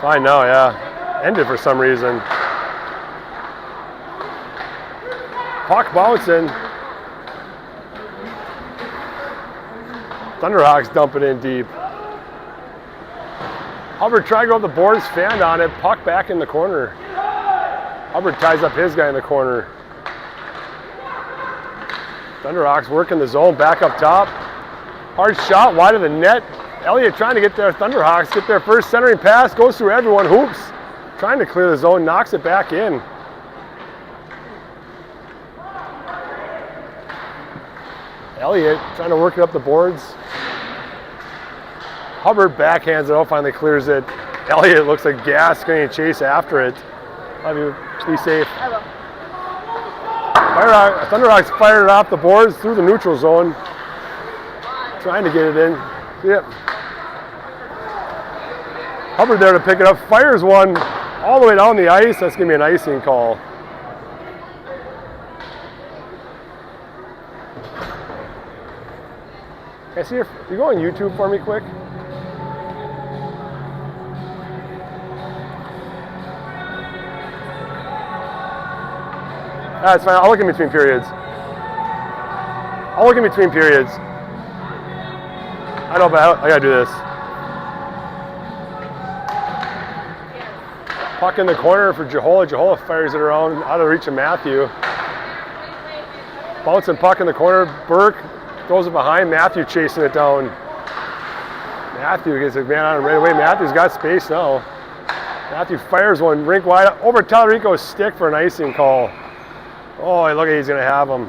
Fine now, yeah. Ended for some reason. Puck bouncing. Thunderhawks dumping in deep. Hubbard tried to go up the boards, fanned on it, puck back in the corner. Hubbard ties up his guy in the corner. Thunderhawks working the zone back up top. Hard shot, wide of the net. Elliott trying to get their Thunderhawks, get their first centering pass, goes through everyone, hoops. Trying to clear the zone, knocks it back in. Elliott trying to work it up the boards. Hubbard backhands it out, finally clears it. Elliott looks like gas, going to chase after it. Love you, be safe. Thunderhawks fired it off the boards through the neutral zone. Trying to get it in. Yep. Hubbard there to pick it up, fires one all the way down the ice. That's going to be an icing call. Can I see you go on YouTube for me quick? That's fine. I'll look in between periods. I know, but I gotta do this. Puck in the corner for Jahola. Jahola fires it around out of reach of Matthew. Bouncing puck in the corner. Burke throws it behind. Matthew chasing it down. Matthew gets a man on him right away. Matthew's got space now. Matthew fires one rink wide over Tallarico's stick for an icing call. Oh, look at he's going to have him.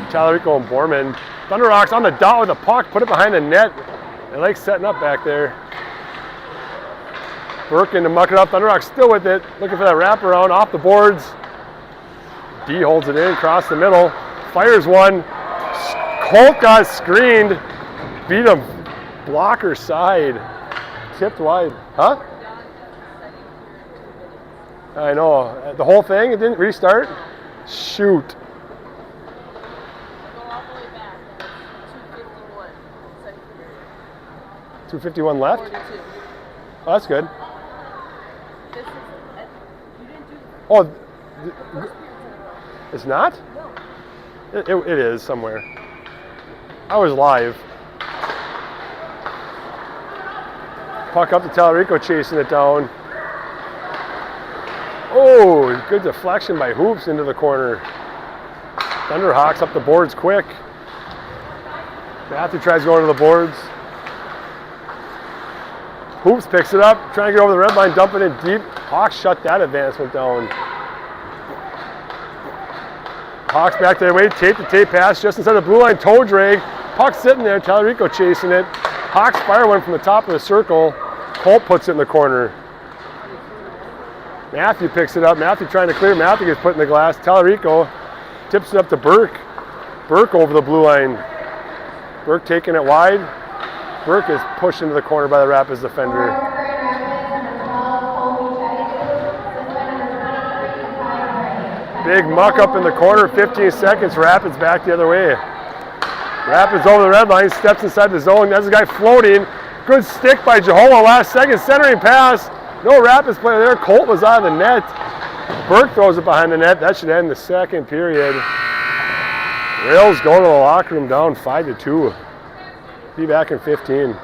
Tallarico and Borman. Thunderhawks on the dot with the puck, put it behind the net. They like setting up back there. Burke in to muck it up. Thunderhawks still with it, looking for that wraparound off the boards. D holds it in, across the middle, fires one. Colt got screened, beat him, blocker side, tipped wide. Huh? I know, the whole thing, it didn't restart? Shoot. 2:51 left? 42. Oh, that's good. Oh, it's not? No. It is somewhere. I was live. Puck up to Tallarico, chasing it down. Oh, good deflection by Hoops into the corner. Thunderhawks up the boards quick. Matthew tries going to the boards. Hoops picks it up, trying to get over the red line, dumping it deep. Hawks shut that advancement down. Hawks back their way, tape to tape pass just inside the blue line, toe drag. Puck sitting there, Tallarico chasing it. Hawks fire one from the top of the circle. Colt puts it in the corner. Matthew picks it up. Matthew trying to clear. Matthew gets put in the glass. Tallarico tips it up to Burke. Burke over the blue line. Burke taking it wide. Burke is pushed into the corner by the Rapids defender. Big muck up in the corner, 15 seconds, Rapids back the other way. Rapids over the red line, steps inside the zone, there's a guy floating. Good stick by Jahola, last second, centering pass. No Rapids player there, Colt was out of the net. Burke throws it behind the net, that should end the second period. Rails go to the locker room down 5-2. Be back in 15.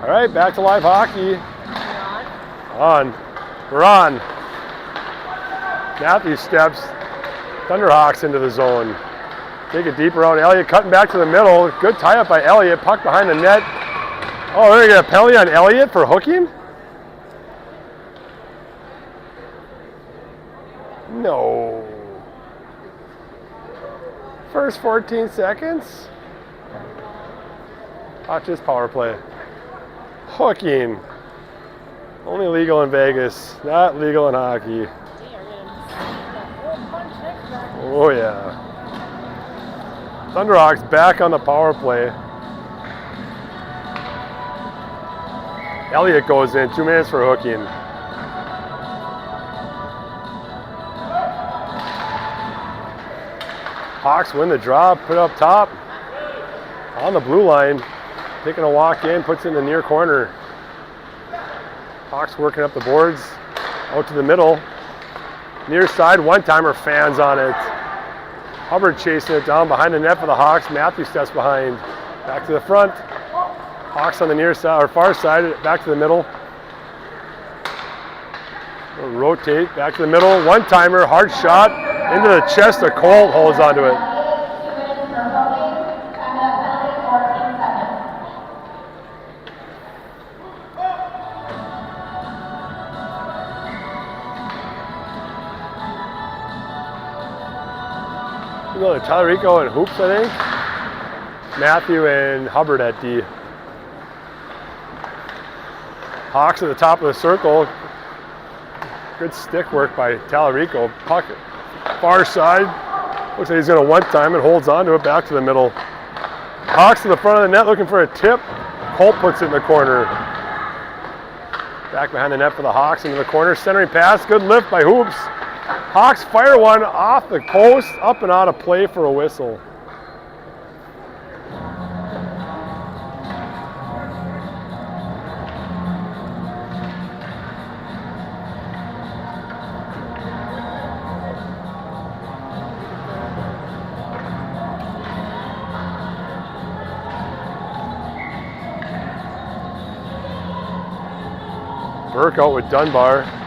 All right, back to live hockey. On. We're on. Matthew steps. Thunderhawks into the zone. Take it deeper out. Elliott cutting back to the middle. Good tie up by Elliott. Puck behind the net. Oh, they're going to get a penalty on Elliott for hooking? No. First 14 seconds. Watch this power play. Hooking. Only legal in Vegas, not legal in hockey. Oh yeah. Thunderhawks back on the power play. Elliott goes in, 2 minutes for hooking. Hawks win the draw, put it up top. On the blue line, taking a walk in, puts it in the near corner. Hawks working up the boards, out to the middle. Near side, one-timer, fans on it. Hubbard chasing it down behind the net for the Hawks. Matthew steps behind. Back to the front. Hawks on the near side, or far side, back to the middle. We'll rotate, back to the middle. One-timer, hard shot, into the chest of Colt, holds onto it. Tallarico and Hoops, I think. Matthew and Hubbard at D. Hawks at the top of the circle. Good stick work by Tallarico. Puck far side. Looks like he's going to one-time and holds on to it back to the middle. Hawks to the front of the net looking for a tip. Colt puts it in the corner. Back behind the net for the Hawks into the corner. Centering pass. Good lift by Hoops. Hawks fire one off the post, up and out of play for a whistle. Burke out with Dunbar.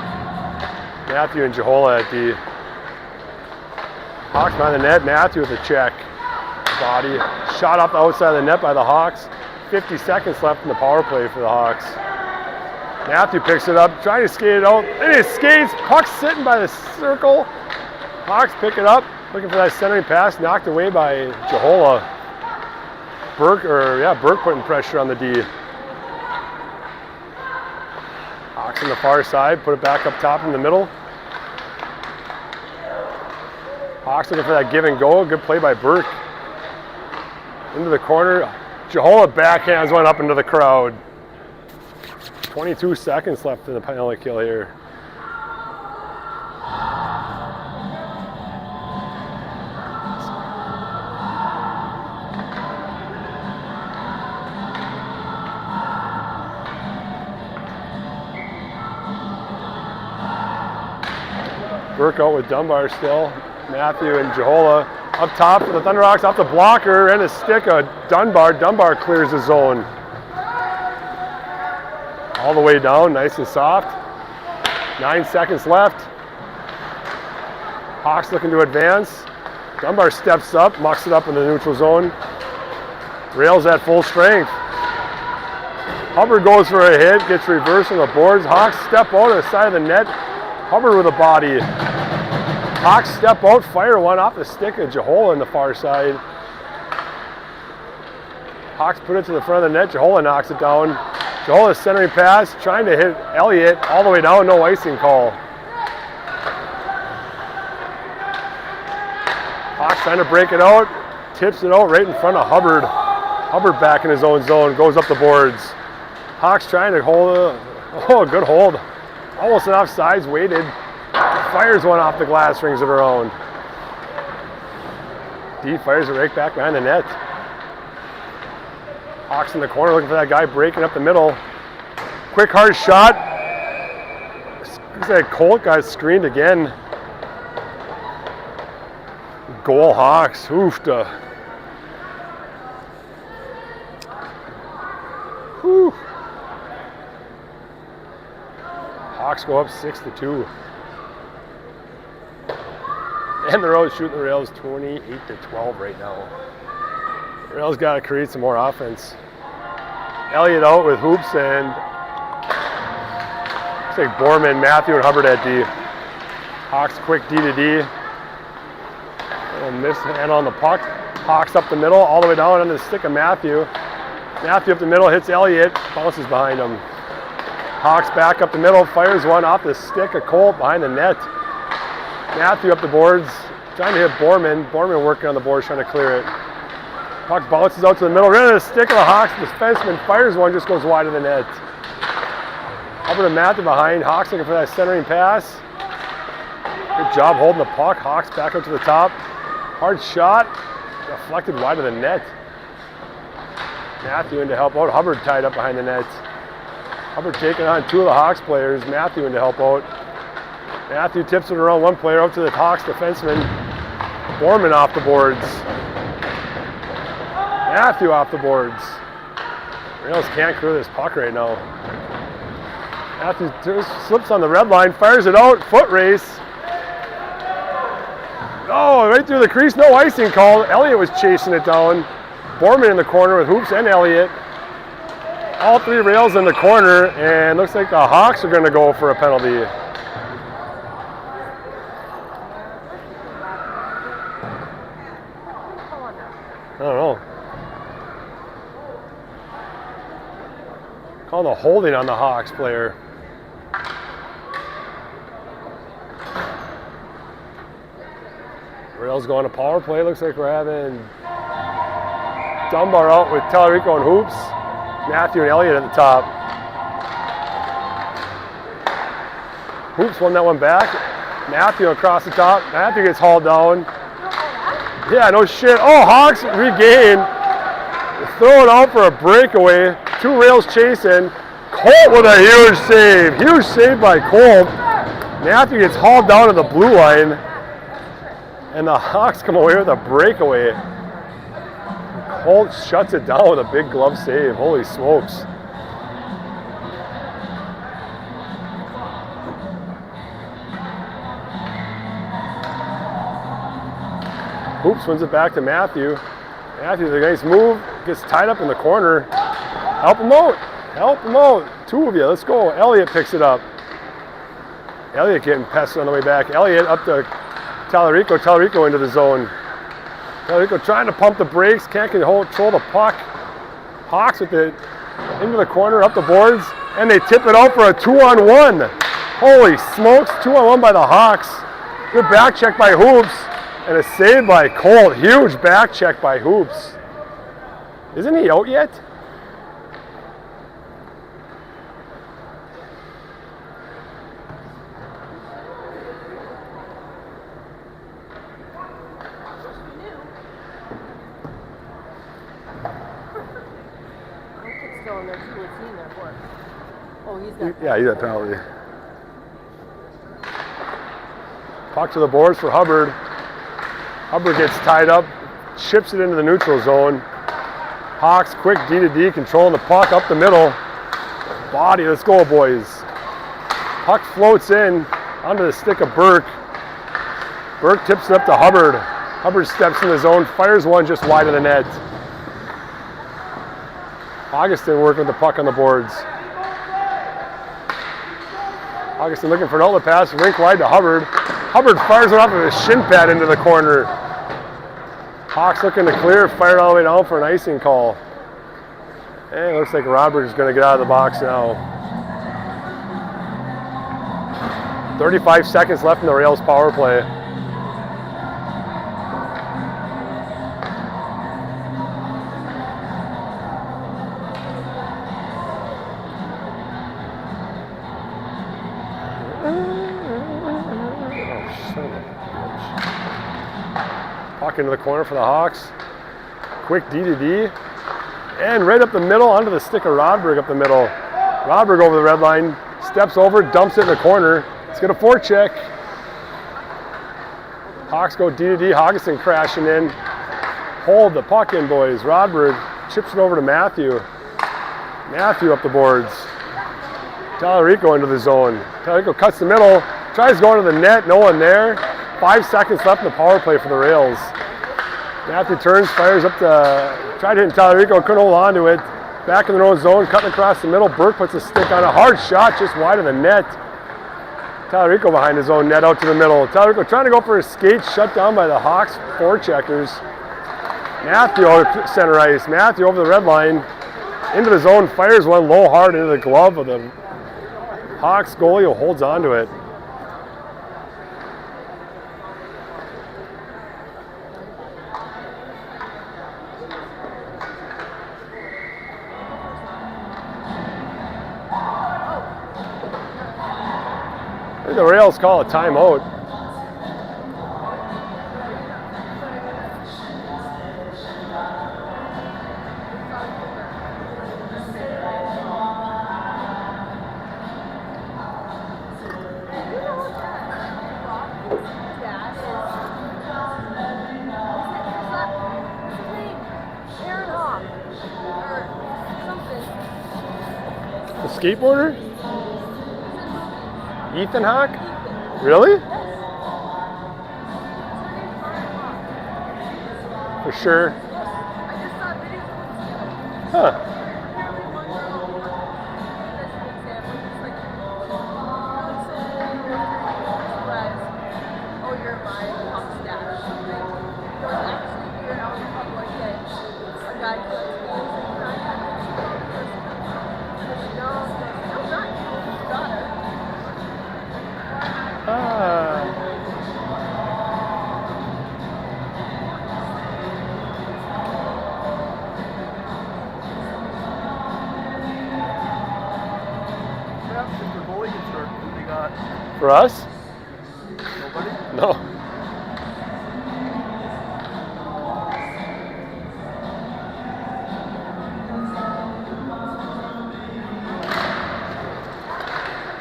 Matthew and Jahola at D. Hawks behind the net. Matthew with a check. Body. Shot off the outside of the net by the Hawks. 50 seconds left in the power play for the Hawks. Matthew picks it up, trying to skate it out. And he skates. Puck sitting by the circle. Hawks pick it up. Looking for that centering pass. Knocked away by Jahola. Burke putting pressure on the D. Hawks on the far side, put it back up top in the middle. Hawks looking for that give and go. Good play by Burke. Into the corner. Jahola backhands one up into the crowd. 22 seconds left in the penalty kill here. Burke out with Dunbar still. Matthew and Jahola up top for the Thunderhawks, off the blocker and a stick of Dunbar. Dunbar clears the zone. All the way down, nice and soft. 9 seconds left. Hawks looking to advance. Dunbar steps up, mucks it up in the neutral zone. Rails at full strength. Hubbard goes for a hit, gets reversed on the boards. Hawks step out on the side of the net. Hubbard with a body. Hawks step out, fire one off the stick of Jahola on the far side. Hawks put it to the front of the net. Jahola knocks it down. Jahola's centering pass, trying to hit Elliott all the way down, no icing call. Hawks trying to break it out, tips it out right in front of Hubbard. Hubbard back in his own zone, goes up the boards. Hawks trying to hold it. Good hold. Almost enough sides, waited. Fires one off the glass rings of her own. D fires it right back behind the net. Hawks in the corner looking for that guy breaking up the middle. Quick hard shot. Looks like Colt got screened again. Goal Hawks. Oofta. Whew. Hawks go up 6-2. And the Rails shooting the Rails 28-12 right now. The Rails got to create some more offense. Elliott out with hoops and looks like Borman, Matthew, and Hubbard at D. Hawks quick D to D. And miss hand on the puck. Hawks up the middle, all the way down on the stick of Matthew. Matthew up the middle, hits Elliott, bounces behind him. Hawks back up the middle, fires one off the stick of Colt behind the net. Matthew up the boards, trying to hit Borman. Borman working on the boards, trying to clear it. Puck bounces out to the middle, right on the stick of the Hawks. The defenseman fires one, just goes wide of the net. Hubbard and Matthew behind. Hawks looking for that centering pass. Good job holding the puck. Hawks back up to the top. Hard shot, deflected wide of the net. Matthew in to help out. Hubbard tied up behind the net. Hubbard taking on two of the Hawks players. Matthew in to help out. Matthew tips it around one player up to the Hawks defenseman. Borman off the boards. Matthew off the boards. Rails can't clear this puck right now. Matthew slips on the red line, fires it out, foot race. Oh, right through the crease, no icing call. Elliott was chasing it down. Borman in the corner with hoops and Elliott. All three Rails in the corner, and looks like the Hawks are going to go for a penalty. I don't know. Calling a holding on the Hawks player. Rails going to power play. Looks like we're having Dunbar out with Tallarico and hoops. Matthew and Elliott at the top. Hoops won that one back. Matthew across the top. Matthew gets hauled down. Yeah, no shit. Oh, Hawks regain. Throw it out for a breakaway. Two Rails chasing. Colt with a huge save. Huge save by Colt. Matthew gets hauled down to the blue line. And the Hawks come away with a breakaway. Colt shuts it down with a big glove save. Holy smokes. Hoops wins it back to Matthew. Matthew, the nice move, gets tied up in the corner. Help him out. Help him out. Two of you, let's go. Elliott picks it up. Elliott getting pestered on the way back. Elliott up to Tallarico. Tallarico into the zone. Tallarico trying to pump the brakes, can't control the puck. Hawks with it into the corner, up the boards, and they tip it out for a 2-on-1. Holy smokes, 2-on-1 by the Hawks. Good back check by Hoops, and a save by Colt. Huge back check by Hoops. Isn't he out yet? Yeah, he's at penalty. Puck to the boards for Hubbard. Hubbard gets tied up, chips it into the neutral zone. Hawks quick D to D, controlling the puck up the middle. Body, let's go, boys. Puck floats in onto the stick of Burke. Burke tips it up to Hubbard. Hubbard steps in the zone, fires one just wide of the net. Augustin working with the puck on the boards. Augustin looking for an outlet pass, rink wide to Hubbard. Hubbard fires it off of his shin pad into the corner. Hawks looking to clear, fired all the way down for an icing call. And it looks like Roberts is going to get out of the box now. 35 seconds left in the Rails power play. Puck into the corner for the Hawks. Quick D to D. And right up the middle onto the stick of Rodberg up the middle. Rodberg over the red line. Steps over, dumps it in the corner. Let's get a forecheck. Hawks go D to D. Hoggeston crashing in. Hold the puck in, boys. Rodberg chips it over to Matthew. Matthew up the boards. Tallarico into the zone. Tallarico cuts the middle, tries going to the net, no one there. 5 seconds left in the power play for the Rails. Matthew turns, fires up to, tried hitting Tallarico, couldn't hold on to it. Back in their own zone, cutting across the middle. Burke puts a stick on a hard shot just wide of the net. Tallarico behind his own net out to the middle. Tallarico trying to go for a skate, shut down by the Hawks forecheckers. Matthew out center ice. Matthew over the red line. Into the zone, fires one low hard into the glove of the Hawks goalie who holds on to it. I think the Rails call a timeout. The skateboarder? Ethan Hawk? Really? For sure. Huh. For us? Nobody? No.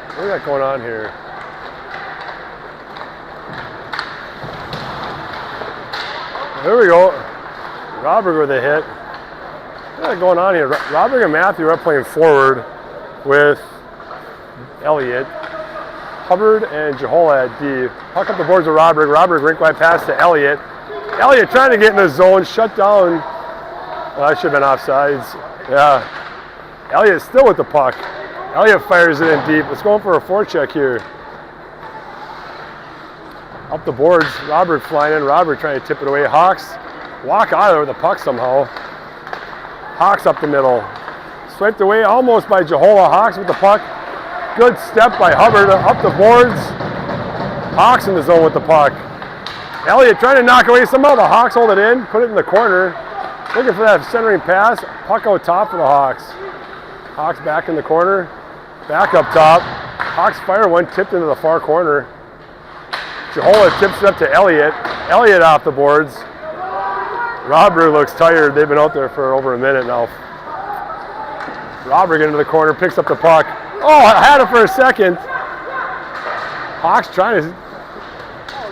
What do we got going on here? There we go. Robert with a hit. What's got going on here? Robert and Matthew are playing forward with Elliott. Hubbard and Jahola at D. Puck up the boards of Robert. Robert rink wide pass to Elliott. Elliott trying to get in the zone, shut down. Well, that should have been offsides. Yeah. Elliott still with the puck. Elliott fires it in deep. Let's go for a forecheck here. Up the boards. Robert flying in. Robert trying to tip it away. Hawks walk out of there with the puck somehow. Hawks up the middle. Swiped away almost by Jahola. Hawks with the puck. Good step by Hubbard up the boards. Hawks in the zone with the puck. Elliott trying to knock away somehow. The Hawks hold it in, put it in the corner. Looking for that centering pass. Puck out top for the Hawks. Hawks back in the corner. Back up top. Hawks fire one tipped into the far corner. Jahola tips it up to Elliott. Elliott off the boards. Robert looks tired. They've been out there for over a minute now. Robert into the corner, picks up the puck. Oh, I had it for a second. Hawks trying to.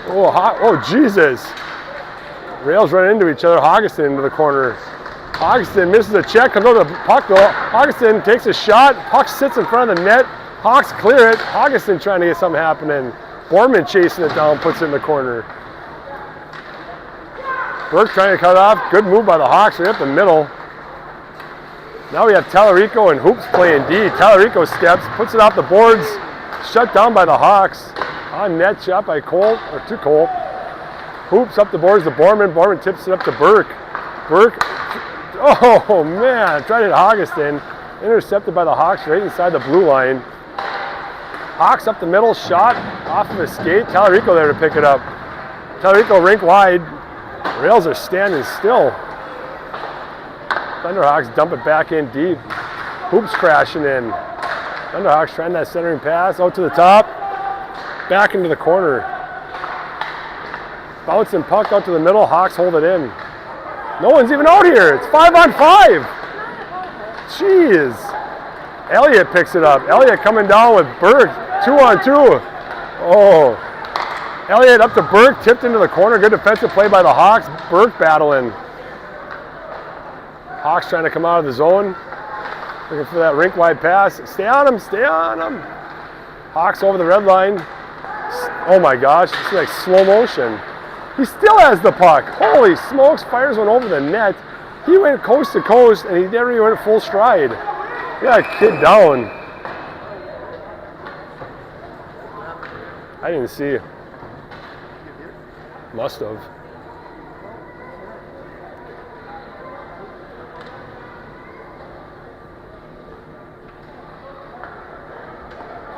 Oh, Jesus. Rails run into each other. Hoggeston into the corner. Hoggeston misses a check, comes over the puck though. Hoggeston takes a shot. Puck sits in front of the net. Hawks clear it. Hoggeston trying to get something happening. Borman chasing it down, puts it in the corner. Burke trying to cut off. Good move by the Hawks right up the middle. Now we have Tallarico and Hoops playing D. Tallarico steps, puts it off the boards, shut down by the Hawks. On net shot by Colt, or to Colt. Hoops up the boards to Borman. Borman tips it up to Burke. Burke, oh man, tried to hit Hoggeston. Intercepted by the Hawks right inside the blue line. Hawks up the middle, shot off of a skate. Tallarico there to pick it up. Tallarico rink wide. Rails are standing still. Thunderhawks dump it back in deep. Hoops crashing in. Thunderhawks trying that centering pass out to the top. Back into the corner. Bouncing puck out to the middle. Hawks hold it in. No one's even out here. It's 5-on-5. Jeez. Elliott picks it up. Elliott coming down with Burke. 2-on-2. Oh. Elliott up to Burke. Tipped into the corner. Good defensive play by the Hawks. Burke battling. Hawks trying to come out of the zone. Looking for that rink-wide pass. Stay on him, stay on him. Hawks over the red line. Oh my gosh, it's like slow motion. He still has the puck. Holy smokes, fires one over the net. He went coast to coast and he never even went full stride. Yeah, kid down. I didn't see. Must have.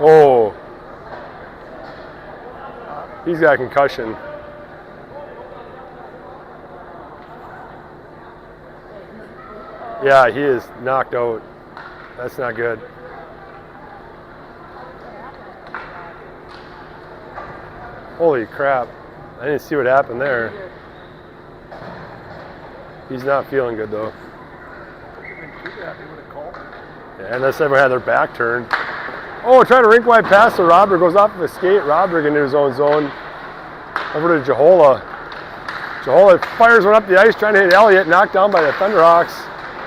Oh. He's got a concussion. Yeah, he is knocked out. That's not good. Holy crap. I didn't see what happened there. He's not feeling good though. Yeah, unless everyone had their back turned. Oh, trying to rink wide pass to Robert. Goes off of a skate. Robert into his own zone. Over to Jahola. Jahola fires one up the ice trying to hit Elliott. Knocked down by the Thunderhawks.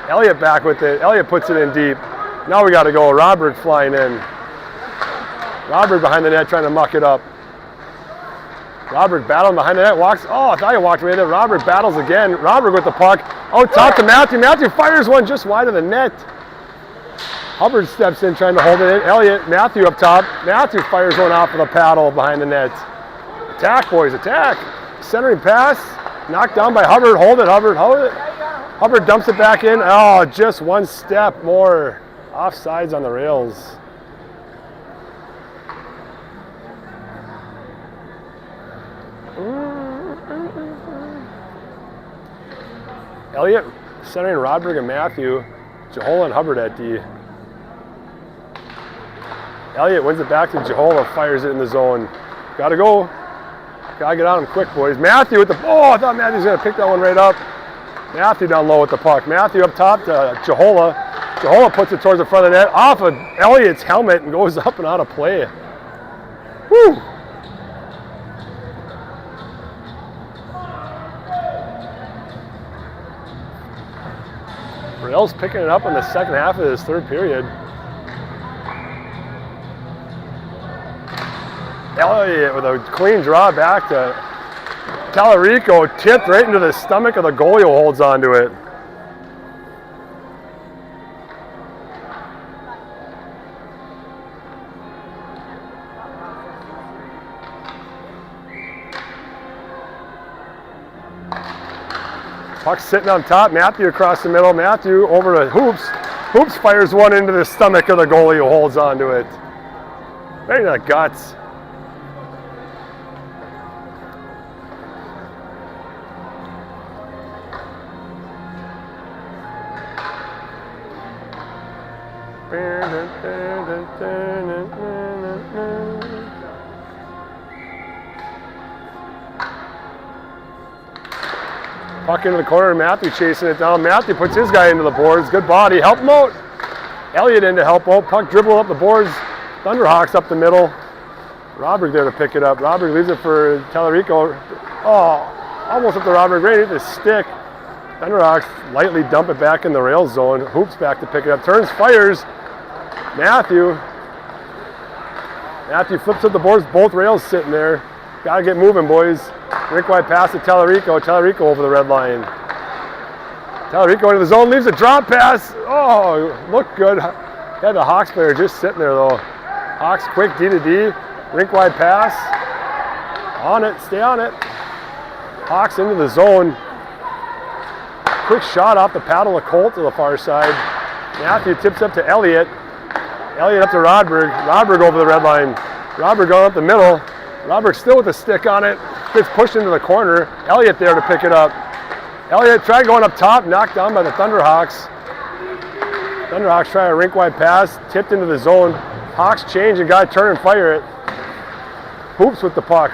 Elliott back with it. Elliott puts it in deep. Now we got to go. Robert flying in. Robert behind the net trying to muck it up. Robert battling behind the net. Walks. Oh, I thought he walked away there. Robert battles again. Robert with the puck. Out top to Matthew. Matthew fires one just wide of the net. Hubbard steps in trying to hold it in. Elliott. Matthew up top. Matthew fires one off with a paddle behind the net. Attack, boys. Attack. Centering pass. Knocked down by Hubbard. Hold it, Hubbard. Hold it. Hubbard dumps it back in. Oh, just one step more. Offsides on the rails. Elliott centering Rodberg and Matthew. Jahola and Hubbard at D. Elliott wins it back to Jahola, fires it in the zone. Gotta go. Gotta get on him quick, boys. Matthew with the, oh, I thought Matthew was gonna pick that one right up. Matthew down low with the puck. Matthew up top to Jahola. Jahola puts it towards the front of the net, off of Elliott's helmet and goes up and out of play. Woo! Rails picking it up in the second half of this third period. Elliott with a clean draw back to Tallarico, tipped right into the stomach of the goalie who holds on to it. Puck sitting on top, Matthew across the middle, Matthew over to Hoops. Hoops fires one into the stomach of the goalie who holds on to it. Right in the guts. Puck into the corner, Matthew chasing it down. Matthew puts his guy into the boards. Good body, help him out. Elliott in to help out. Puck dribble up the boards. Thunderhawks up the middle. Robert there to pick it up. Robert leaves it for Tallarico. Oh, almost up to Robert, right at the stick. Thunderhawks lightly dump it back in the rail zone. Hoops back to pick it up. Turns, fires. Matthew flips up the boards. Both rails sitting there. Gotta get moving, boys. Rink wide pass to Tallarico. Tallarico over the red line. Tallarico into the zone, leaves a drop pass. Oh, looked good. Had the Hawks player just sitting there though. Hawks quick D to D. Rink wide pass. On it, stay on it. Hawks into the zone. Quick shot off the paddle of Colt to the far side. Matthew tips up to Elliott. Elliott up to Rodberg. Rodberg over the red line. Rodberg going up the middle. Rodberg still with the stick on it. Gets pushed into the corner. Elliott there to pick it up. Elliott tried going up top, knocked down by the Thunderhawks. Thunderhawks try a rink wide pass, tipped into the zone. Hawks change and got to turn and fire it. Hoops with the puck.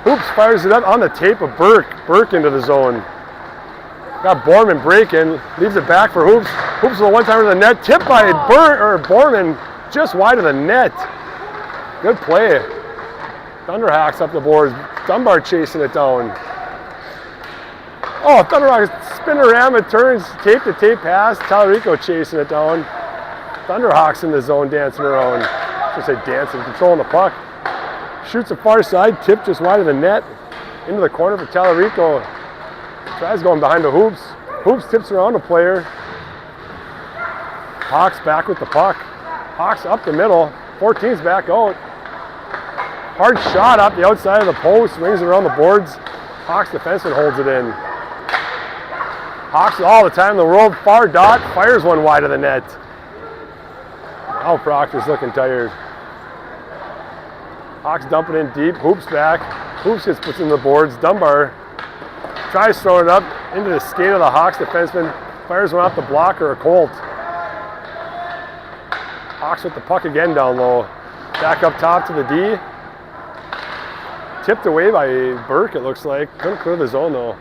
Hoops fires it up on the tape of Burke. Burke into the zone. Got Borman breaking, leaves it back for Hoops. Hoops with a one-timer to the net, tipped by Borman just wide of the net. Good play. Thunderhawks up the boards. Dunbar chasing it down. Oh, Thunderhawks spin around, it turns, tape to tape pass. Tallarico chasing it down. Thunderhawks in the zone dancing around. I should say dancing, controlling the puck. Shoots a far side, tip just wide of the net. Into the corner for Tallarico. Tries going behind the hoops. Hoops tips around a player. Hawks back with the puck. Hawks up the middle. 14's back out. Hard shot up the outside of the post. Swings it around the boards. Hawks defenseman holds it in. Hawks all the time in the world. Far dot. Fires one wide of the net. Now Proctor's looking tired. Hawks dumping in deep. Hoops back. Hoops gets put in the boards. Dunbar tries throwing it up into the skate of the Hawks defenseman. Fires one off the block or a Colt. Hawks with the puck again down low. Back up top to the D. Tipped away by Burke, it looks like. Couldn't clear the zone though.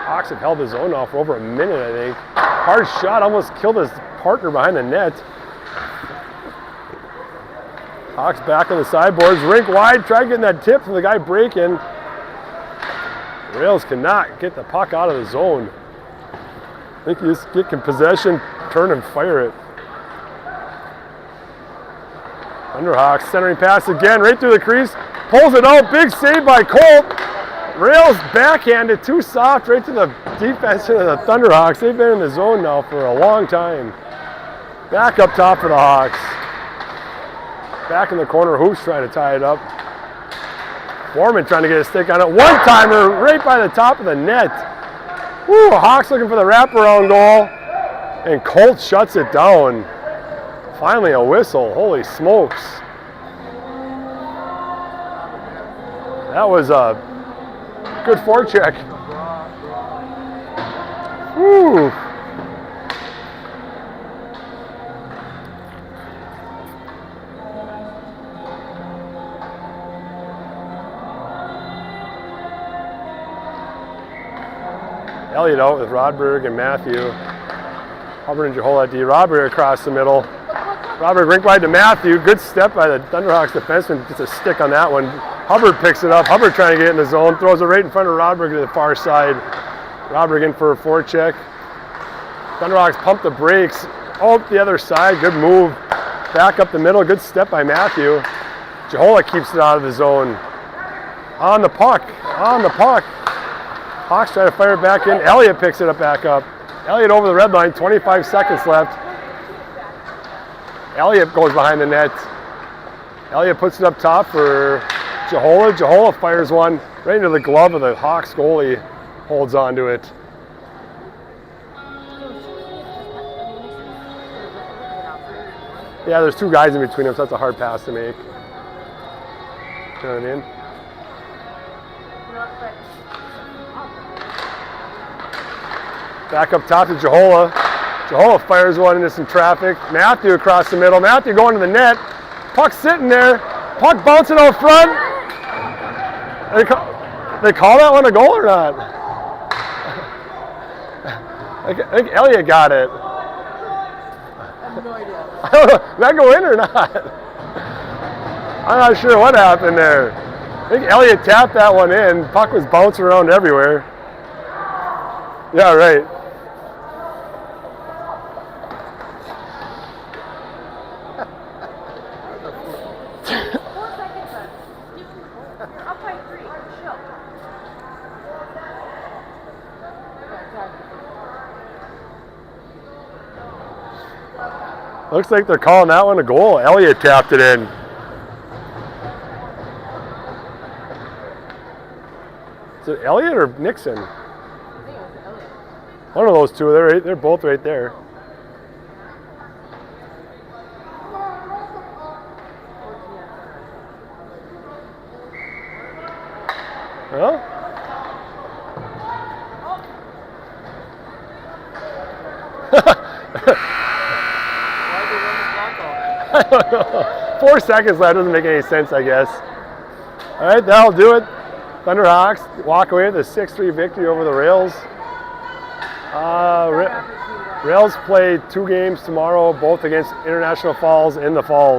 Hawks have held the zone now for over a minute, I think. Hard shot, almost killed his partner behind the net. Hawks back on the sideboards, rink wide, try getting that tip from the guy breaking. Rails cannot get the puck out of the zone. I think you just get possession, turn and fire it. Thunderhawks centering pass again, right through the crease, pulls it out, big save by Colt. Rails backhanded, too soft, right to the defense of the Thunderhawks. They've been in the zone now for a long time. Back up top for the Hawks. Back in the corner, Hoops trying to tie it up. Foreman trying to get a stick on it. One-timer right by the top of the net. Woo, Hawks looking for the wraparound goal. And Colt shuts it down. Finally a whistle, holy smokes. That was a good forecheck. Woo. Elliott out with Rodberg and Matthew. Hubbard and Jahola D. Rodberg across the middle. Rodberg rink wide to Matthew. Good step by the Thunderhawks defenseman. Gets a stick on that one. Hubbard picks it up. Hubbard trying to get in the zone. Throws it right in front of Rodberg to the far side. Rodberg in for a forecheck. Thunderhawks pump the brakes. Oh, the other side. Good move. Back up the middle. Good step by Matthew. Jahola keeps it out of the zone. On the puck. On the puck. Hawks try to fire it back in. Elliott picks it up back up. Elliott over the red line. 25 seconds left. Elliott goes behind the net. Elliott puts it up top for Jahola. Jahola fires one right into the glove of the Hawks goalie. Holds on to it. Yeah, there's two guys in between them, so that's a hard pass to make. Turn it in. Back up top to Jahola. Jahola fires one into some traffic. Matthew across the middle. Matthew going to the net. Puck sitting there. Puck bouncing out front. They call that one a goal or not? I think Elliott got it. I have no idea. I don't know. Did that go in or not? I'm not sure what happened there. I think Elliott tapped that one in. Puck was bouncing around everywhere. Yeah, right. Looks like they're calling that one a goal. Elliott tapped it in. Is it Elliott or Nixon? I think it was Elliott. One of those two. They're both right there. Well. 4 seconds left, doesn't make any sense, I guess. All right, that'll do it. Thunderhawks walk away with a 6-3 victory over the Rails. Rails play 2 games tomorrow, both against International Falls in the Falls.